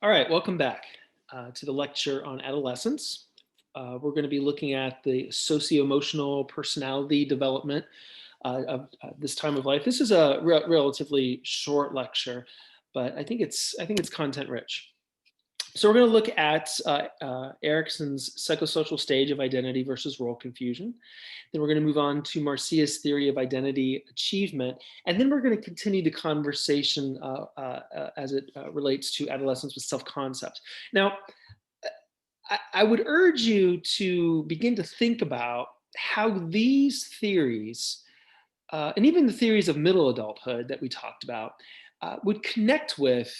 All right, welcome back to the lecture on adolescence. We're going to be looking at the socio-emotional personality development of this time of life. This is a relatively short lecture, but I think it's content rich. So we're going to look at Erickson's psychosocial stage of identity versus role confusion. Then we're going to move on to Marcia's theory of identity achievement. And then we're going to continue the conversation as it relates to adolescence with self-concept. Now, I would urge you to begin to think about how these theories, and even the theories of middle adulthood that we talked about, would connect with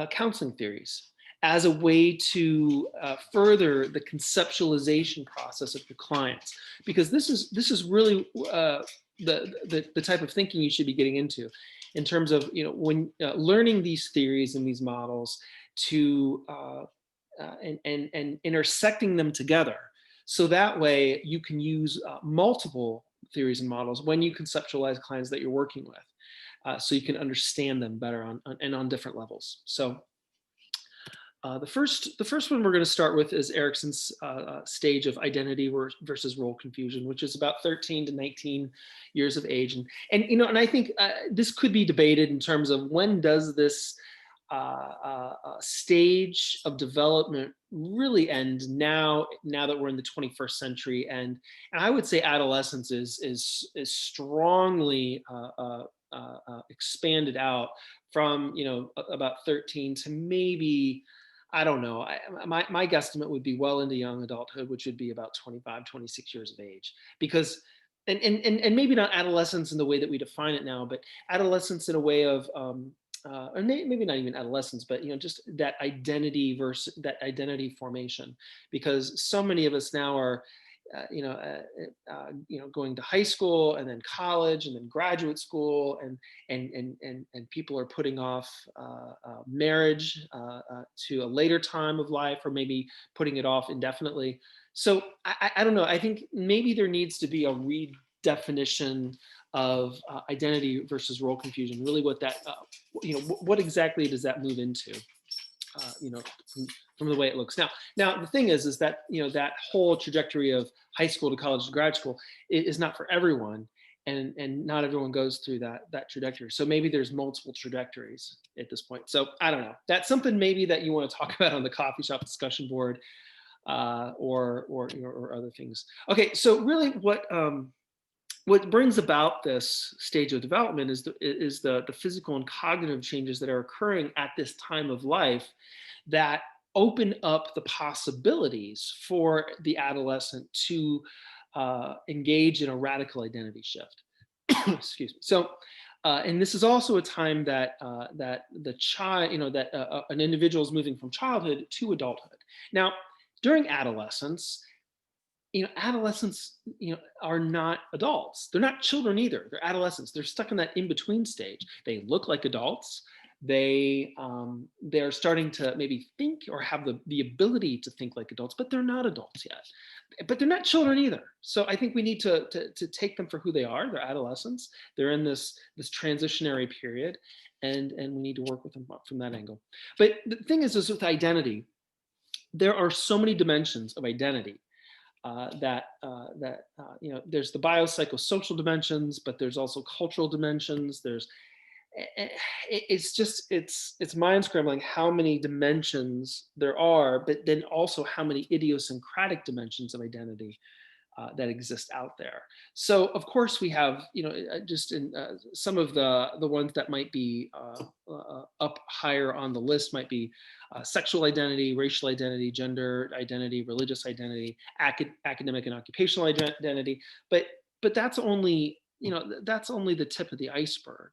counseling theories as a way to further the conceptualization process of your clients, because this is really the type of thinking you should be getting into, in terms of when learning these theories and these models to and intersecting them together, so that way you can use multiple theories and models when you conceptualize clients that you're working with, so you can understand them better on different levels. So the first one we're going to start with is Erickson's stage of identity versus role confusion, which is about 13 to 19 years of age, and I think this could be debated in terms of when does this stage of development really end now that we're in the 21st century, and I would say adolescence is strongly expanded out from about 13 to maybe, I don't know. My guesstimate would be well into young adulthood, which would be about 25, 26 years of age. Because, and maybe not adolescence in the way that we define it now, but adolescence in a way of, or maybe not even adolescence, but just that identity versus that identity formation. Because so many of us now are going to high school and then college and then graduate school, and people are putting off marriage to a later time of life, or maybe putting it off indefinitely. So I don't know. I think maybe there needs to be a redefinition of identity versus role confusion. Really, what that what exactly does that move into? uh, you know, from the way it looks now. Now, the thing is that that whole trajectory of high school to college to grad school is not for everyone, and not everyone goes through that trajectory. So maybe there's multiple trajectories at this point. So I don't know. That's something maybe that you want to talk about on the coffee shop discussion board, or other things. Okay, so really, what brings about this stage of development is the physical and cognitive changes that are occurring at this time of life that open up the possibilities for the adolescent to engage in a radical identity shift. Excuse me. So, and this is also a time that the child, that an individual is moving from childhood to adulthood. Now, during adolescence, adolescents, are not adults. They're not children either. They're adolescents. They're stuck in that in between stage. They look like adults. They're starting to maybe think or have the ability to think like adults, but they're not adults yet. But they're not children either. So I think we need to take them for who they are. They're adolescents. They're in this transitionary period, and we need to work with them from that angle. But the thing is with identity, there are so many dimensions of identity, there's the biopsychosocial dimensions, but there's also cultural dimensions. It's mind scrambling how many dimensions there are, but then also how many idiosyncratic dimensions of identity that exist out there. So of course we have, just in some of the ones that might be up higher on the list might be sexual identity, racial identity, gender identity, religious identity, academic and occupational identity. But that's only the tip of the iceberg.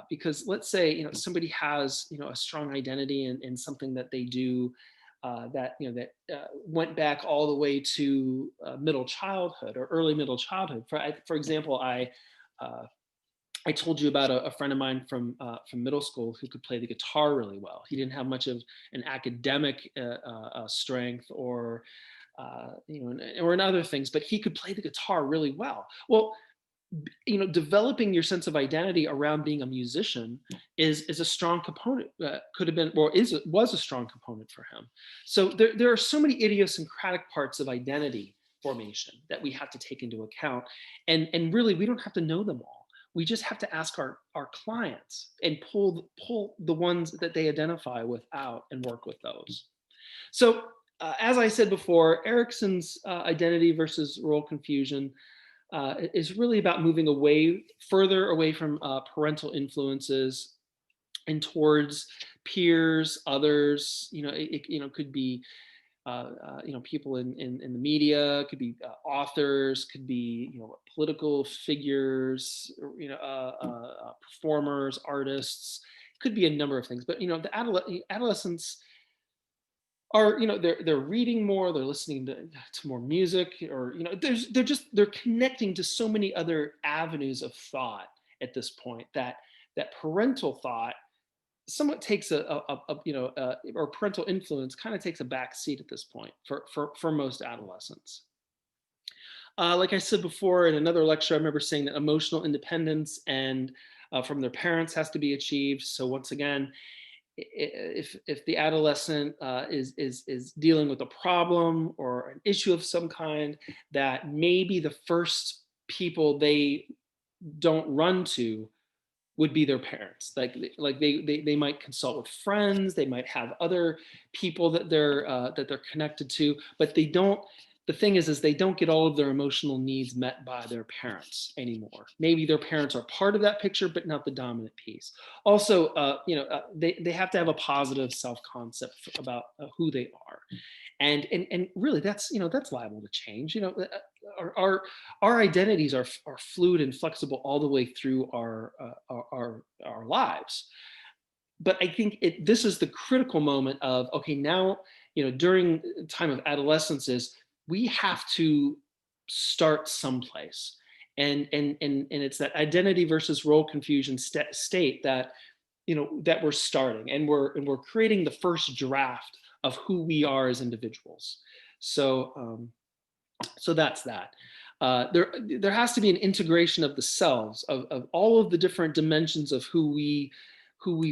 Because let's say somebody has a strong identity in something that they do, that went back all the way to middle childhood or early middle childhood. For example, I told you about a friend of mine from middle school who could play the guitar really well. He didn't have much of an academic strength, or or in other things, but he could play the guitar really well. Well, developing your sense of identity around being a musician is a strong component. Could have been, or was a strong component for him. So there are so many idiosyncratic parts of identity formation that we have to take into account, and really we don't have to know them all. We just have to ask our clients and pull the ones that they identify with out and work with those. So as I said before, Erickson's identity versus role confusion is really about moving further away from parental influences and towards peers, others. Could be people in the media, could be authors, could be political figures, performers, artists. Could be a number of things, but the adolescents are they're reading more, they're listening to more music, or they're connecting to so many other avenues of thought at this point that parental thought somewhat takes or parental influence kind of takes a back seat at this point for most adolescents. Like I said before in another lecture, I remember saying that emotional independence and from their parents has to be achieved. So once again, if the adolescent is dealing with a problem or an issue of some kind, that maybe the first people they don't run to would be their parents. Like they might consult with friends, they might have other people that they're connected to, but they don't. The thing is they don't get all of their emotional needs met by their parents anymore. Maybe their parents are part of that picture, but not the dominant piece. Also, they have to have a positive self-concept about who they are, and really that's liable to change. Our identities are fluid and flexible all the way through our lives. But I think this is the critical moment of, okay, now during the time of adolescence is we have to start someplace, and it's that identity versus role confusion state that that we're starting, and we're creating the first draft of who we are as individuals. So that's that. There has to be an integration of the selves, of all of the different dimensions of who we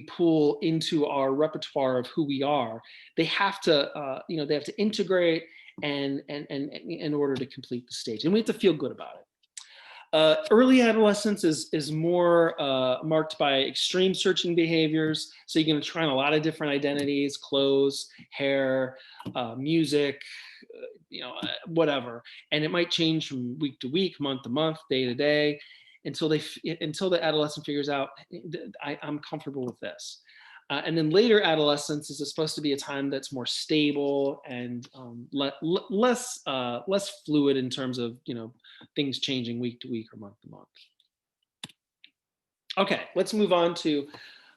pull into our repertoire of who we are. They have to integrate and in order to complete the stage, and we have to feel good about it. Early adolescence is more marked by extreme searching behaviors. So you're going to try on a lot of different identities, clothes, hair, music, whatever. And it might change from week to week, month to month, day to day, until the adolescent figures out, I'm comfortable with this. And then later adolescence is supposed to be a time that's more stable and less fluid in terms of things changing week to week or month to month. Okay, let's move on to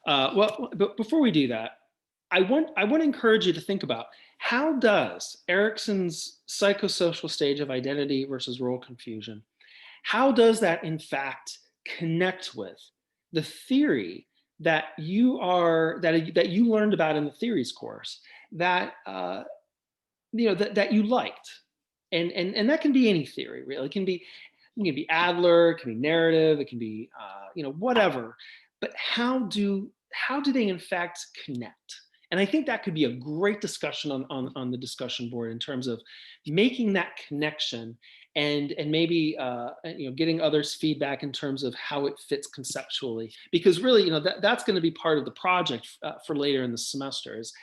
but before we do that, I want to encourage you to think about, how does Erickson's psychosocial stage of identity versus role confusion, how does that in fact connect with the theory that you learned about in the theories course that that you liked, and that can be any theory, really. It can be Adler, it can be narrative, it can be whatever. But how do they in fact connect? And I think that could be a great discussion on the discussion board in terms of making that connection, and maybe getting others' feedback in terms of how it fits conceptually. Because really, that's going to be part of the project for later in the semester. Is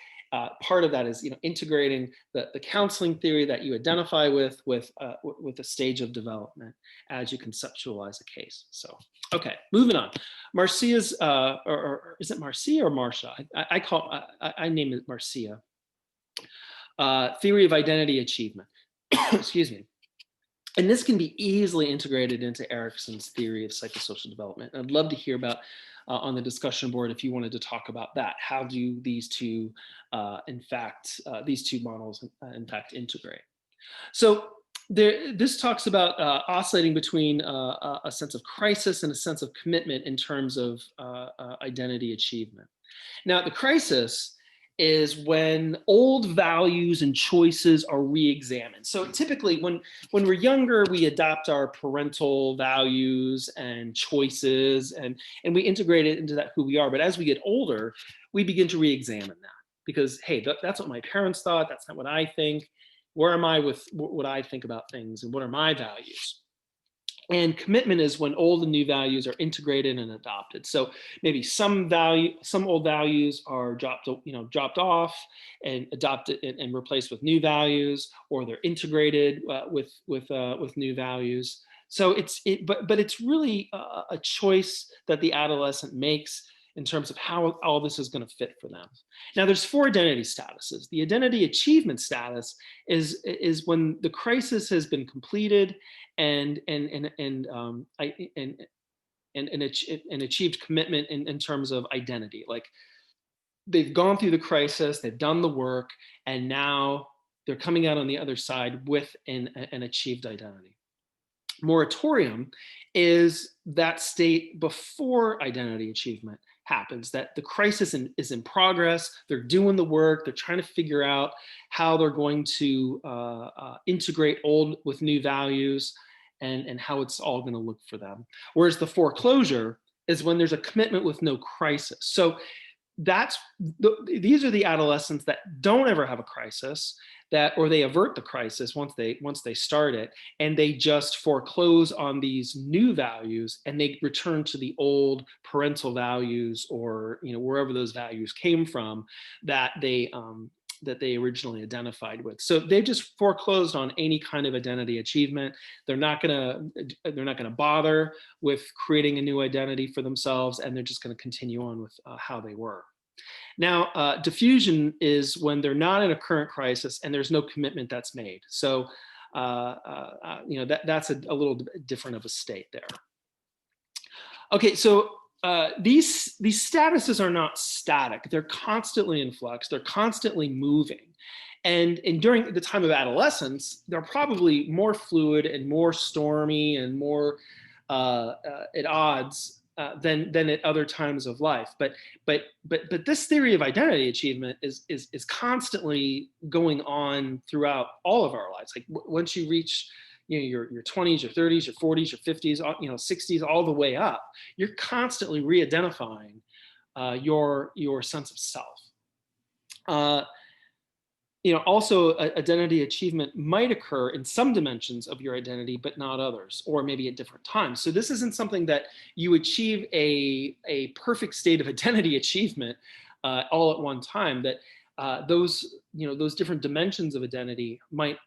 part of that is integrating the counseling theory that you identify with a stage of development as you conceptualize a case. So, okay, moving on. Marcia's, or is it Marcia or Marcia? I name it Marcia. Theory of identity achievement. Excuse me. And this can be easily integrated into Erickson's theory of psychosocial development. I'd love to hear about on the discussion board if you wanted to talk about that. How do these two, these two models in fact integrate? So this talks about oscillating between a sense of crisis and a sense of commitment in terms of identity achievement. Now, the crisis is when old values and choices are re-examined. So typically when we're younger, we adopt our parental values and choices and we integrate it into that who we are. But as we get older, we begin to re-examine that because, hey, that's what my parents thought. That's not what I think. Where am I with what I think about things and what are my values? And commitment is when old and new values are integrated and adopted. So maybe some old values are dropped off and adopted and replaced with new values, or they're integrated with new values. So but it's really a choice that the adolescent makes in terms of how all this is going to fit for them. Now, there's 4 identity statuses. The identity achievement status is when the crisis has been completed and achieved commitment in terms of identity. Like they've gone through the crisis, they've done the work, and now they're coming out on the other side with an achieved identity. Moratorium is that state before identity achievement happens, that the crisis is in progress, they're doing the work, they're trying to figure out how they're going to integrate old with new values and how it's all going to look for them. Whereas the foreclosure is when there's a commitment with no crisis. So these are the adolescents that don't ever have a crisis, or they avert the crisis once they start it, and they just foreclose on these new values and they return to the old parental values, or wherever those values came from that they originally identified with. So they've just foreclosed on any kind of identity achievement. They're not gonna bother with creating a new identity for themselves, and they're just going to continue on with how they were. Now, diffusion is when they're not in a current crisis and there's no commitment that's made. So that's a little different of a state there. Okay, so these statuses are not static. They're constantly in flux. They're constantly moving. And during the time of adolescence, they're probably more fluid and more stormy and more at odds than at other times of life. But this theory of identity achievement is constantly going on throughout all of our lives. Like once you reach your 20s, your 30s, your 40s, your 50s, 60s, all the way up, you're constantly re-identifying your sense of self. Also identity achievement might occur in some dimensions of your identity, but not others, or maybe at different times. So this isn't something that you achieve a perfect state of identity achievement all at one time. That those different dimensions of identity might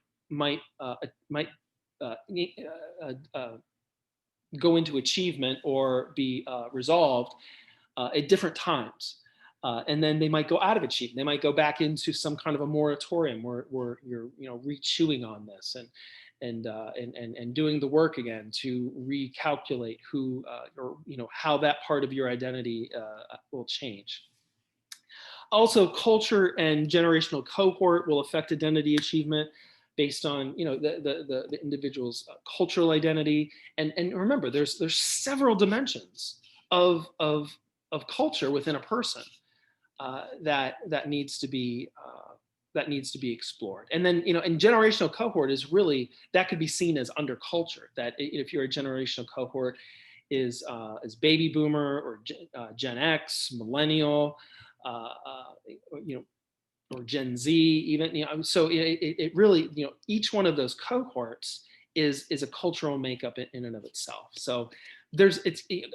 go into achievement or be resolved at different times. And then they might go out of achievement. They might go back into some kind of a moratorium where you're re-chewing on this and doing the work again to recalculate who or how that part of your identity will change. Also, culture and generational cohort will affect identity achievement based on the individual's cultural identity. And remember, there's several dimensions of culture within a person. That needs to be explored. And then and generational cohort is really, that could be seen as under culture. That if you're a generational cohort is baby boomer or Gen X, millennial, or Gen Z even. So it really each one of those cohorts is a cultural makeup in and of itself. So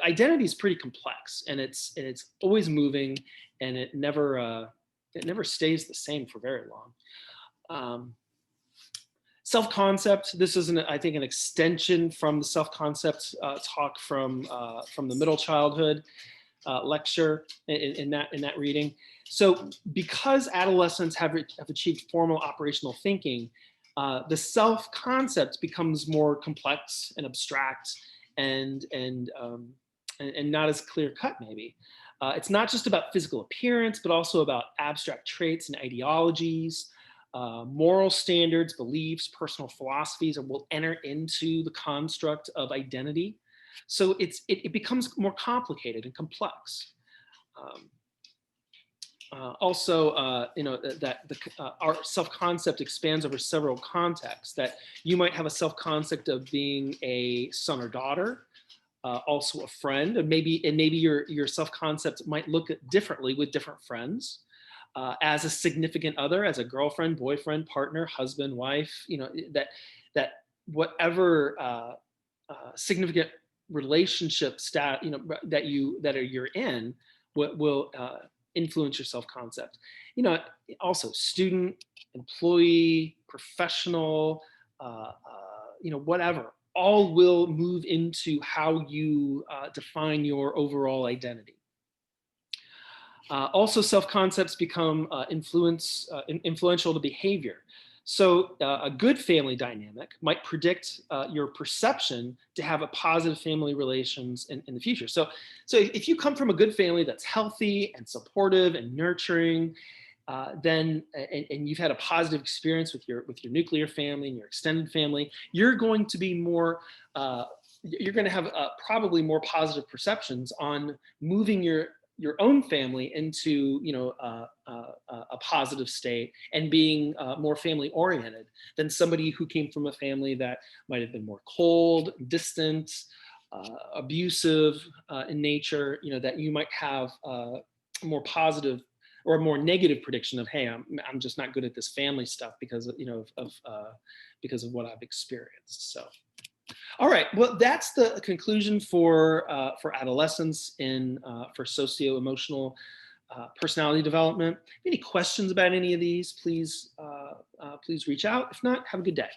identity is pretty complex, and it's always moving, and it never stays the same for very long. Self-concept. This is I think an extension from the self-concept talk from the middle childhood lecture in that reading. So because adolescents have achieved formal operational thinking, the self-concept becomes more complex and abstract and not as clear cut maybe. It's not just about physical appearance, but also about abstract traits and ideologies, moral standards, beliefs, personal philosophies, and will enter into the construct of identity. So it becomes more complicated and complex. That our self-concept expands over several contexts. That you might have a self-concept of being a son or daughter, also a friend, and maybe your self-concept might look differently with different friends, as a significant other, as a girlfriend, boyfriend, partner, husband, wife. That whatever significant relationship you're in will influence your self-concept. Also student, employee, professional, whatever, all will move into how you define your overall identity. Also, self-concepts become influential to behavior. So a good family dynamic might predict your perception to have a positive family relations in the future. So if you come from a good family that's healthy and supportive and nurturing, and you've had a positive experience with your nuclear family and your extended family, you're going to be more you're going to have probably more positive perceptions on moving your own family into a positive state and being more family oriented than somebody who came from a family that might have been more cold, distant, abusive in nature. That you might have more positive or a more negative prediction of, hey, I'm just not good at this family stuff because of because of what I've experienced. So. All right, well, that's the conclusion for adolescence for socio-emotional personality development. Any questions about any of these, please reach out. If not, have a good day.